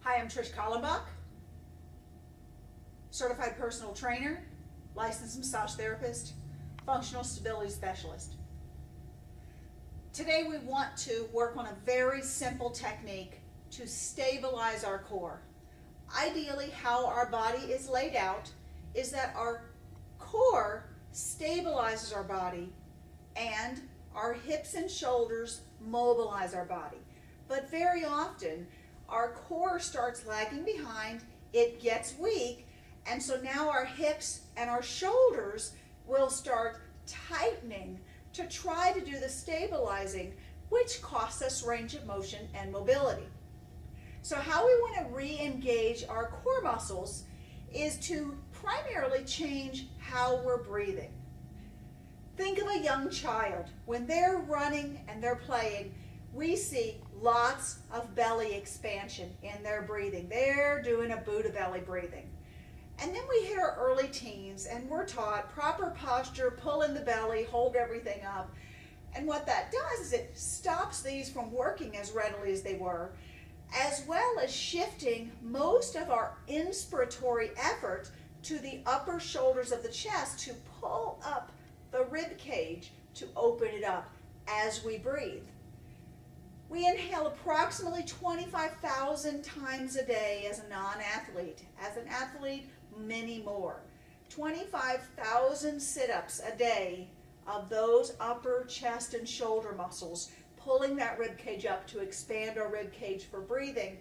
Hi, I'm Trish Kallenbach, certified personal trainer, licensed massage therapist, functional stability specialist. Today we want to work on a very simple technique to stabilize our core. Ideally, how our body is laid out is that our core stabilizes our body and our hips and shoulders mobilize our body. But very often, our core starts lagging behind, it gets weak, and so now our hips and our shoulders will start tightening to try to do the stabilizing, which costs us range of motion and mobility. So how we want to re-engage our core muscles is to primarily change how we're breathing. Think of a young child. When they're running and they're playing, we see lots of belly expansion in their breathing. They're doing a Buddha belly breathing. And then we hit our early teens and we're taught proper posture, pull in the belly, hold everything up. And what that does is it stops these from working as readily as they were, as well as shifting most of our inspiratory effort to the upper shoulders of the chest to pull up the rib cage to open it up as we breathe. We inhale approximately 25,000 times a day as a non-athlete. As an athlete, many more. 25,000 sit-ups a day of those upper chest and shoulder muscles, pulling that rib cage up to expand our rib cage for breathing,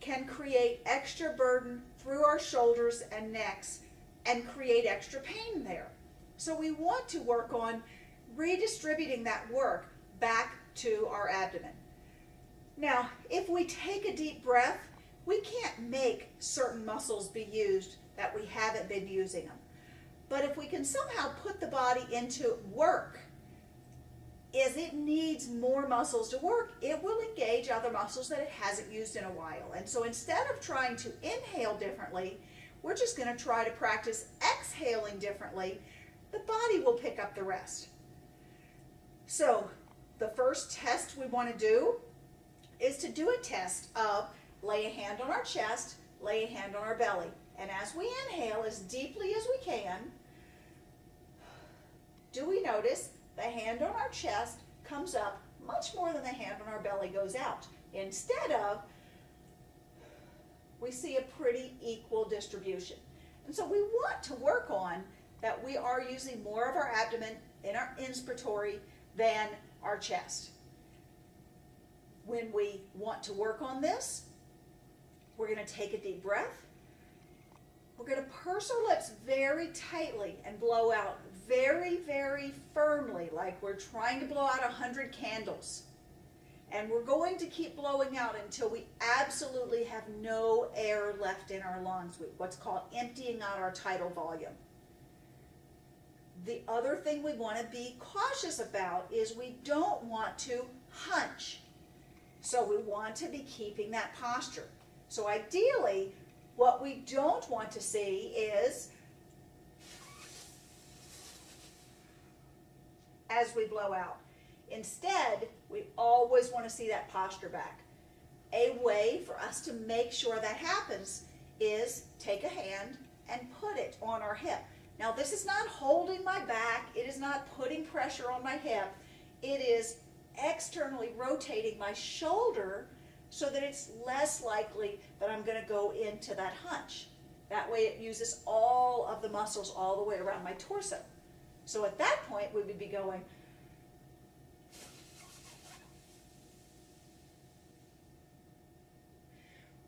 can create extra burden through our shoulders and necks and create extra pain there. So we want to work on redistributing that work back to our abdomen. Now, if we take a deep breath, we can't make certain muscles be used that we haven't been using them. But if we can somehow put the body into work, as it needs more muscles to work, it will engage other muscles that it hasn't used in a while. And so instead of trying to inhale differently, we're just going to try to practice exhaling differently. The body will pick up the rest. So the first test we want to do is to do a test of lay a hand on our chest, lay a hand on our belly. And as we inhale as deeply as we can, do we notice the hand on our chest comes up much more than the hand on our belly goes out? Instead of, we see a pretty equal distribution. And so we want to work on that we are using more of our abdomen in our inspiratory than our chest. When we want to work on this, we're going to take a deep breath. We're going to purse our lips very tightly and blow out very, very firmly, like we're trying to blow out 100 candles. And we're going to keep blowing out until we absolutely have no air left in our lungs, what's called emptying out our tidal volume. The other thing we want to be cautious about is we don't want to hunch. So we want to be keeping that posture. So ideally, what we don't want to see is, as we blow out. Instead, we always want to see that posture back. A way for us to make sure that happens is take a hand and put it on our hip. Now this is not holding my back, it is not putting pressure on my hip, it is externally rotating my shoulder so that it's less likely that I'm going to go into that hunch. That way it uses all of the muscles all the way around my torso. So at that point we would be going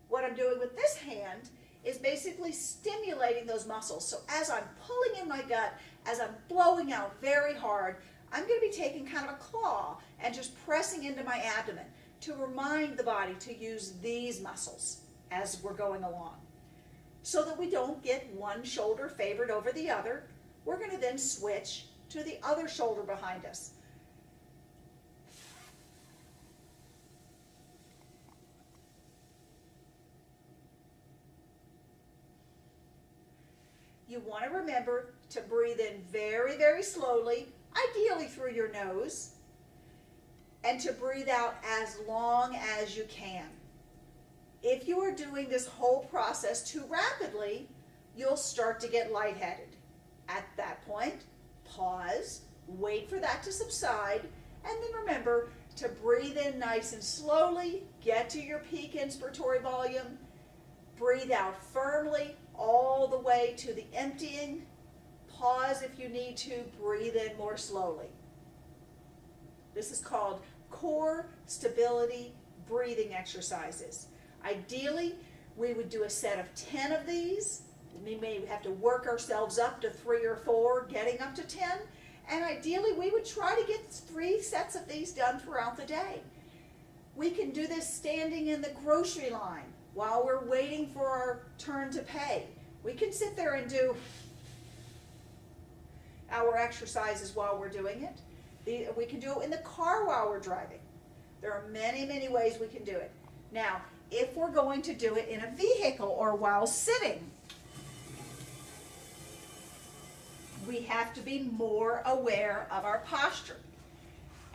what I'm doing with this hand is basically stimulating those muscles. So as I'm pulling in my gut, as I'm blowing out very hard, I'm going to be taking kind of a claw and just pressing into my abdomen to remind the body to use these muscles as we're going along. So that we don't get one shoulder favored over the other, we're going to then switch to the other shoulder behind us. You want to remember to breathe in very, very slowly, ideally through your nose, and to breathe out as long as you can. If you are doing this whole process too rapidly, you'll start to get lightheaded. At that point, pause, wait for that to subside, and then remember to breathe in nice and slowly, get to your peak inspiratory volume, breathe out firmly all the way to the emptying, pause if you need to, breathe in more slowly. This is called core stability breathing exercises. Ideally, we would do a set of 10 of these. We may have to work ourselves up to 3 or 4, getting up to 10. And ideally, we would try to get 3 sets of these done throughout the day. We can do this standing in the grocery line while we're waiting for our turn to pay. We can sit there and do our exercises while we're doing it. We can do it in the car while we're driving. There are many, many ways we can do it. Now, if we're going to do it in a vehicle or while sitting, we have to be more aware of our posture.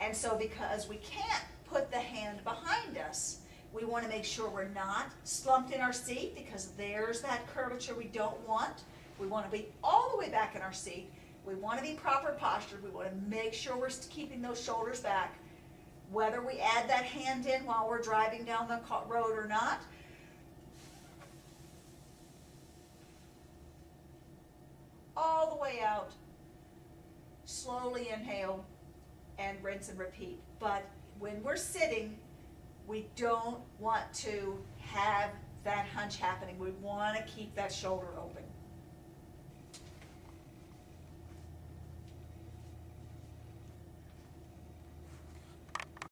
And so because we can't put the hand behind us, we want to make sure we're not slumped in our seat, because there's that curvature we don't want. We want to be all the way back in our seat. We want to be proper postured. We want to make sure we're keeping those shoulders back. Whether we add that hand in while we're driving down the road or not, all the way out, slowly inhale and rinse and repeat. But when we're sitting, we don't want to have that hunch happening. We want to keep that shoulder open.